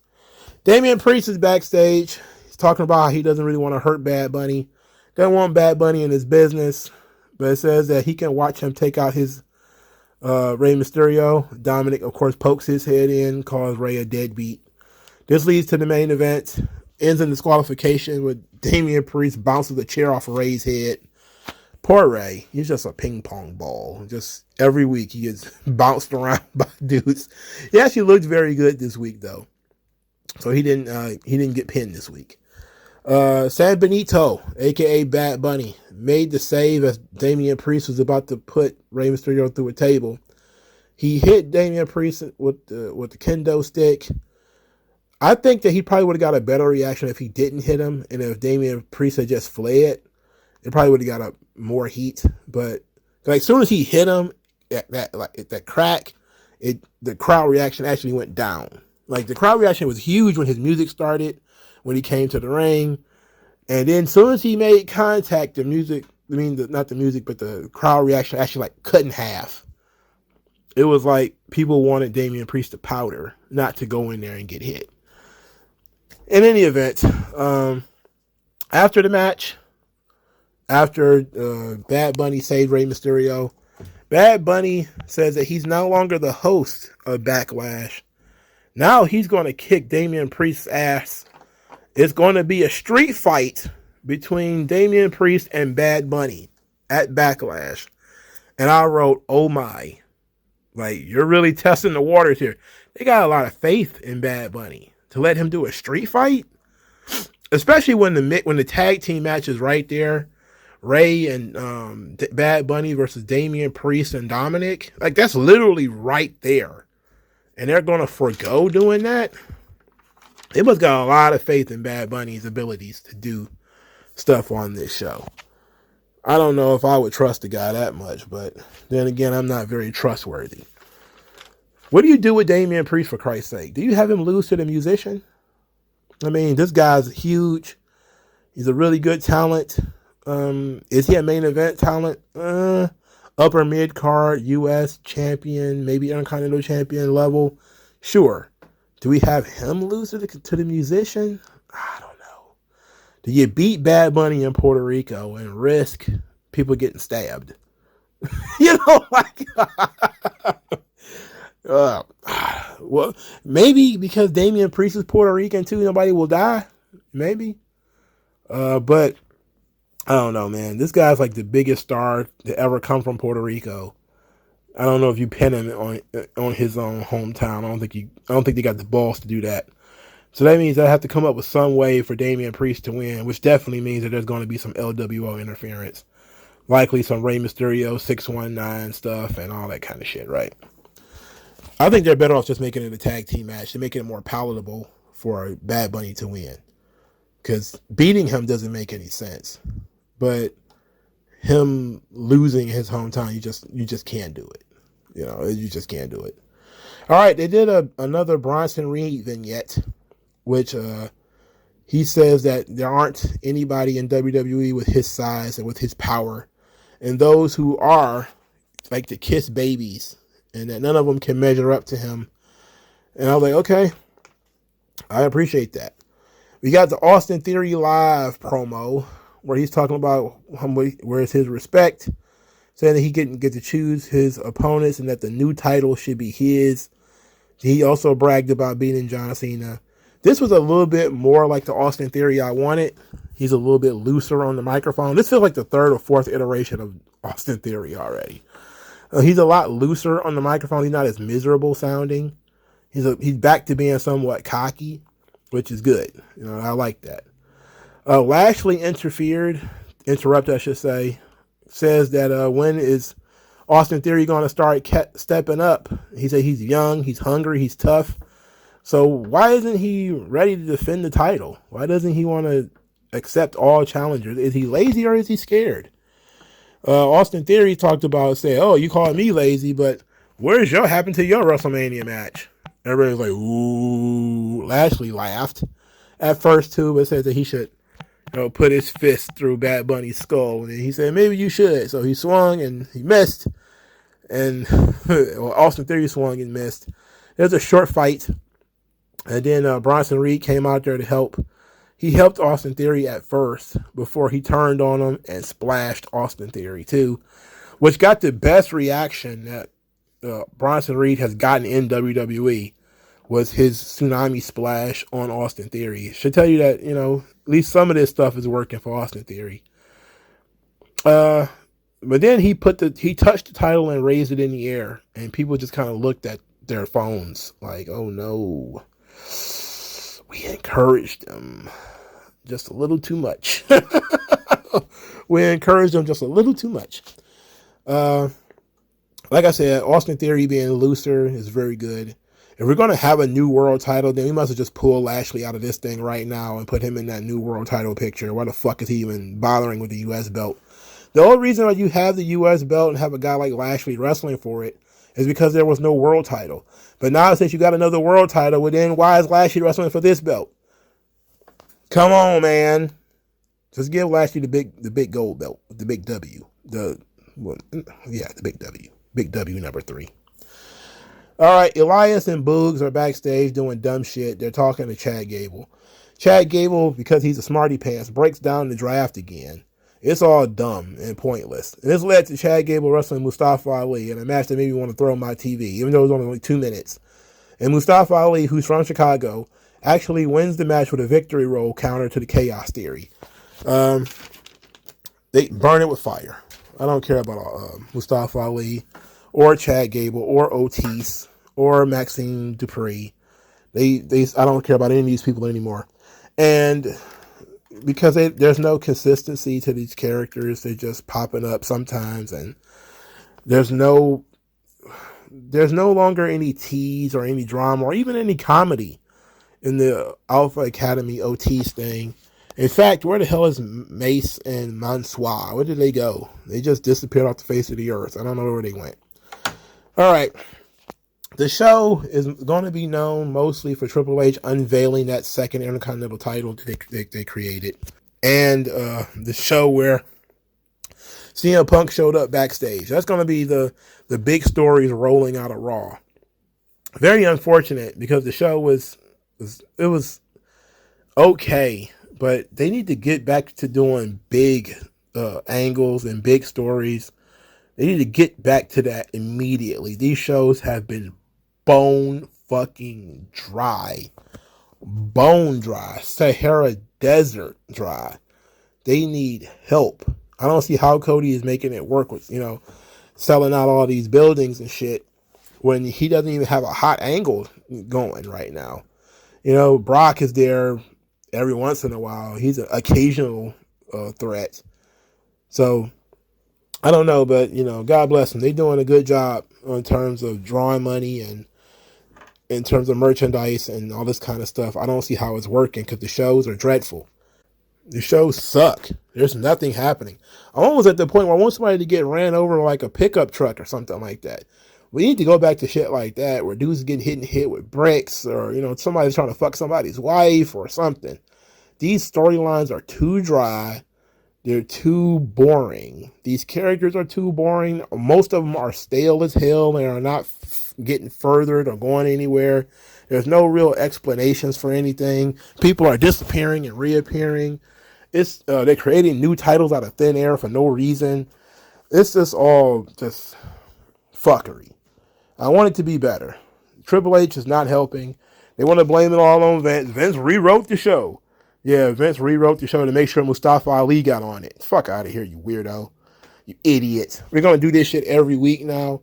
Damian Priest is backstage. He's talking about how he doesn't really want to hurt Bad Bunny. Doesn't want Bad Bunny in his business. But it says that he can watch him take out his Rey Mysterio. Dominic, of course, pokes his head in, calls Rey a deadbeat. This leads to the main event. Ends in disqualification with Damian Priest bounces the chair off Rey's head. Poor Rey. He's just a ping pong ball. Just every week he gets bounced around by dudes. He actually looked very good this week, though. So he didn't get pinned this week. San Benito, a.k.a. Bad Bunny, made the save as Damian Priest was about to put Rey Mysterio through a table. He hit Damian Priest with the kendo stick. I think that he probably would have got a better reaction if he didn't hit him, and if Damian Priest had just fled, it probably would have got more heat. But like as soon as he hit him, that crack, the crowd reaction actually went down. Like the crowd reaction was huge when his music started, when he came to the ring, and then as soon as he made contact, the crowd reaction actually like cut in half. It was like people wanted Damian Priest to powder, not to go in there and get hit. In any event, after the match, after Bad Bunny saved Rey Mysterio, Bad Bunny says that he's no longer the host of Backlash. Now he's going to kick Damian Priest's ass. It's going to be a street fight between Damian Priest and Bad Bunny at Backlash. And I wrote, oh my. Like, you're really testing the waters here. They got a lot of faith in Bad Bunny to let him do a street fight. Especially when the tag team match is right there. Rey and Bad Bunny versus Damian Priest and Dominic. Like, that's literally right there. And they're going to forego doing that. They must got a lot of faith in Bad Bunny's abilities to do stuff on this show. I don't know if I would trust the guy that much, but then again, I'm not very trustworthy. What do you do with Damian Priest, for Christ's sake? Do you have him lose to the musician? I mean, this guy's huge. He's a really good talent. Is he a main event talent? Upper mid card, U.S. champion, maybe Intercontinental champion level. Sure. Do we have him lose to the musician? I don't know. Do you beat Bad Bunny in Puerto Rico and risk people getting stabbed? Well, maybe because Damian Priest is Puerto Rican too, nobody will die. Maybe. But I don't know, man. This guy's like the biggest star to ever come from Puerto Rico. I don't know if you pin him on his own hometown. I don't think they got the balls to do that. So that means I have to come up with some way for Damian Priest to win, which definitely means that there's going to be some LWO interference. Likely some Rey Mysterio 619 stuff and all that kind of shit, right? I think they're better off just making it a tag team match to make it more palatable for Bad Bunny to win. Because beating him doesn't make any sense. But him losing his hometown, you just can't do it. You just can't do it. All right, they did another Bronson Reed vignette, which he says that there aren't anybody in WWE with his size and with his power, and those who are like to kiss babies, and that none of them can measure up to him. And I was like, okay, I appreciate that. We got the Austin Theory Live promo where he's talking about where's his respect, saying that he didn't get to choose his opponents and that the new title should be his. He also bragged about beating John Cena. This was a little bit more like the Austin Theory I wanted. He's a little bit looser on the microphone. This feels like the third or fourth iteration of Austin Theory already. He's a lot looser on the microphone. He's not as miserable sounding. He's back to being somewhat cocky, which is good. I like that. Lashley interrupted, I should say, says that when is Austin Theory going to start stepping up? He said he's young, he's hungry, he's tough. So why isn't he ready to defend the title? Why doesn't he want to accept all challengers? Is he lazy or is he scared? Austin Theory talked about saying, oh, you called me lazy, but where's happened to your WrestleMania match? Everybody was like, ooh. Lashley laughed at first too, but said that he should put his fist through Bad Bunny's skull. And he said, maybe you should. So he swung and he missed. and well, Austin Theory swung and missed. There's a short fight, and then Bronson Reed came out there to help. He helped Austin Theory at first before he turned on him and splashed Austin Theory too, which got the best reaction that Bronson Reed has gotten in WWE. Was his tsunami splash on Austin Theory. Should tell you that, at least some of this stuff is working for Austin Theory. But then he touched the title and raised it in the air, and people just kind of looked at their phones like, oh no, we encouraged them just a little too much. We encouraged them just a little too much. Like I said, Austin Theory being looser is very good. If we're going to have a new world title, then we must have just pulled Lashley out of this thing right now and put him in that new world title picture. Why the fuck is he even bothering with the U.S. belt? The only reason why you have the U.S. belt and have a guy like Lashley wrestling for it is because there was no world title. But now since you got another world title, well then why is Lashley wrestling for this belt? Come on, man. Just give Lashley the big gold belt, the big W. The big W. Big W number 3. All right, Elias and Boogs are backstage doing dumb shit. They're talking to Chad Gable. Chad Gable, because he's a smarty pants, breaks down the draft again. It's all dumb and pointless. And this led to Chad Gable wrestling Mustafa Ali in a match that made me want to throw my TV, even though it was only like 2 minutes. And Mustafa Ali, who's from Chicago, actually wins the match with a victory roll counter to the Chaos Theory. They burn it with fire. I don't care about Mustafa Ali or Chad Gable or Otis or Maxine Dupree. I don't care about any of these people anymore. And because there's no consistency to these characters, they're just popping up sometimes, and there's no longer any tease or any drama or even any comedy in the Alpha Academy Otis thing. In fact, where the hell is Mace and Mansoor? Where did they go? They just disappeared off the face of the earth. I don't know where they went. All right. The show is going to be known mostly for Triple H unveiling that second Intercontinental title they created. And the show where CM Punk showed up backstage. That's going to be the big stories rolling out of Raw. Very unfortunate because the show was okay, but they need to get back to doing big angles and big stories. They need to get back to that immediately. These shows have been bone fucking dry. Bone dry. Sahara Desert dry. They need help. I don't see how Cody is making it work with, selling out all these buildings and shit when he doesn't even have a hot angle going right now. Brock is there every once in a while. He's an occasional threat. So, I don't know, but, God bless them. They're doing a good job in terms of drawing money and in terms of merchandise and all this kind of stuff. I don't see how it's working because the shows are dreadful. The shows suck. There's nothing happening. I'm almost at the point where I want somebody to get ran over like a pickup truck or something like that. We need to go back to shit like that where dudes getting hit with bricks or, somebody's trying to fuck somebody's wife or something. These storylines are too dry. They're too boring. These characters are too boring. Most of them are stale as hell and are not getting furthered or going anywhere. There's no real explanations for anything. People are disappearing and reappearing. They're creating new titles out of thin air for no reason. It's just all just fuckery. I want it to be better. Triple H is not helping. They want to blame it all on Vince. Vince rewrote the show. Yeah, Vince rewrote the show to make sure Mustafa Ali got on it. Fuck out of here, you weirdo. You idiot. We're going to do this shit every week now.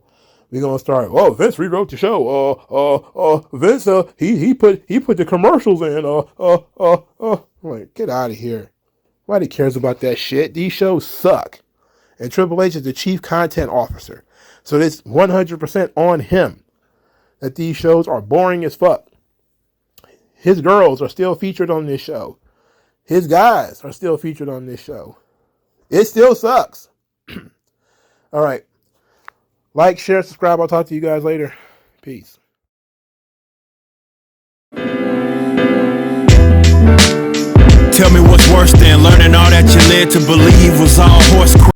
We're going to start, Vince rewrote the show. Vince, he put the commercials in. Like, get out of here. Nobody cares about that shit. These shows suck. And Triple H is the chief content officer. So it's 100% on him that these shows are boring as fuck. His girls are still featured on this show. His guys are still featured on this show. It still sucks. All right. Like, share, subscribe. I'll talk to you guys later. Peace. Tell me what's worse than learning all that you led to believe was all horse crap.